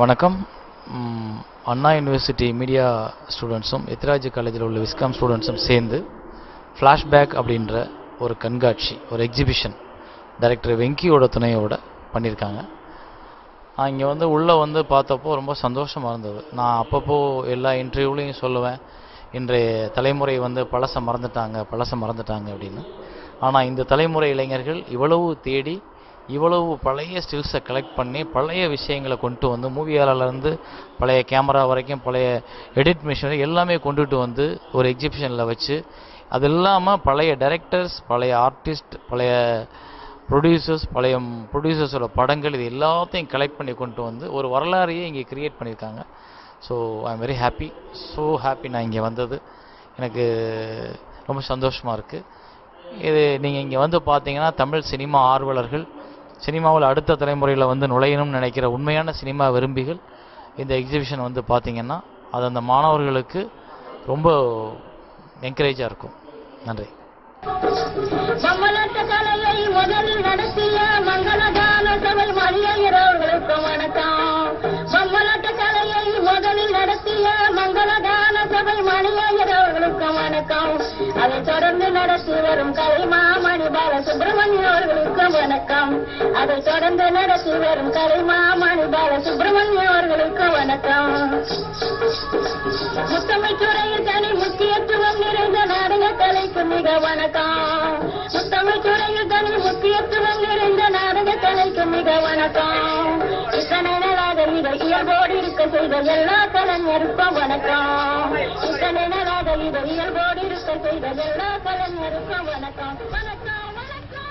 வணக்கம். அண்ணா university media ஸ்டூடெண்ட்ஸும் எத்திராஜ் காலேஜில் உள்ள விஸ்காம் ஸ்டூடெண்ட்ஸும் சேர்ந்து ஃப்ளாஷ்பேக் அப்படின்ற ஒரு கண்காட்சி, ஒரு எக்ஸிபிஷன் டைரக்டர் வெங்கியோட துணையோட பண்ணியிருக்காங்க. இங்கே உள்ளே பார்த்தப்போ ரொம்ப சந்தோஷமாக இருந்தது. நான் அப்பப்போ எல்லா இன்டர்வியூலையும் சொல்லுவேன், இன்றைய தலைமுறை பழசை மறந்துட்டாங்க அப்படின்னு. ஆனால் இந்த தலைமுறை இளைஞர்கள் இவ்வளவு தேடி இவ்வளவு பழைய ஸ்டில்ஸை கலெக்ட் பண்ணி பழைய விஷயங்களை கொண்டு மூவியாளர்லேருந்து பழைய கேமரா வரைக்கும் பழைய எடிட் மிஷினரி எல்லாமே கொண்டுட்டு ஒரு எக்ஸிபிஷனில் வச்சு, அது இல்லாமல் பழைய டைரக்டர்ஸ், பழைய ஆர்டிஸ்ட், பழைய ப்ரொடியூசர்ஸோட படங்கள், இது எல்லாத்தையும் கலெக்ட் பண்ணி கொண்டு ஒரு வரலாறையே இங்கே கிரியேட் பண்ணியிருக்காங்க. So I am very happy, so happy. நான் இங்கே வந்தது எனக்கு ரொம்ப சந்தோஷமாக இருக்குது. இது நீங்கள் இங்கே பார்த்தீங்கன்னா தமிழ் சினிமா ஆர்வலர்கள், சினிமாவில் அடுத்த தலைமுறையில் நுழையணும்னு நினைக்கிற உண்மையான சினிமா விரும்பிகள் இந்த எக்ஸிபிஷன் பார்த்தீங்கன்னா அது அந்த மாணவர்களுக்கு ரொம்ப என்கரேஜாக இருக்கும். நன்றி. முதலில் நடத்திய மங்களதான சபை மணியர்களுக்கு வணக்கம். அதை தொடர்ந்து நடத்தி வரும் கலைமாமணி பாலசுப்ரமணியம் அவர்களுக்கு வணக்கம். அதை தொடர்ந்து நடத்தி வரும் கலைமாமணி பாலசுப்ரமணியம் அவர்களுக்கு வணக்கம். முத்தமிழ் துறையில் தனி முக்கியத்துவம் நிறைந்த நாடக கலைக்கு மிக வணக்கம். முத்தமிழ் துறையில் தனி முக்கியத்துவம் நிறைந்த நாடக கலைக்கு மிக வணக்கம். இத்தனை நாளாக இதை இயல்போடு இருக்க செய்த எல்லா கலைஞருக்கும் வணக்கம். இத்தனை நாளாக இதை இயல்போடு இருக்க செய்த எல்லா கலைஞருக்கும் வணக்கம். வணக்கம் வணக்கம்.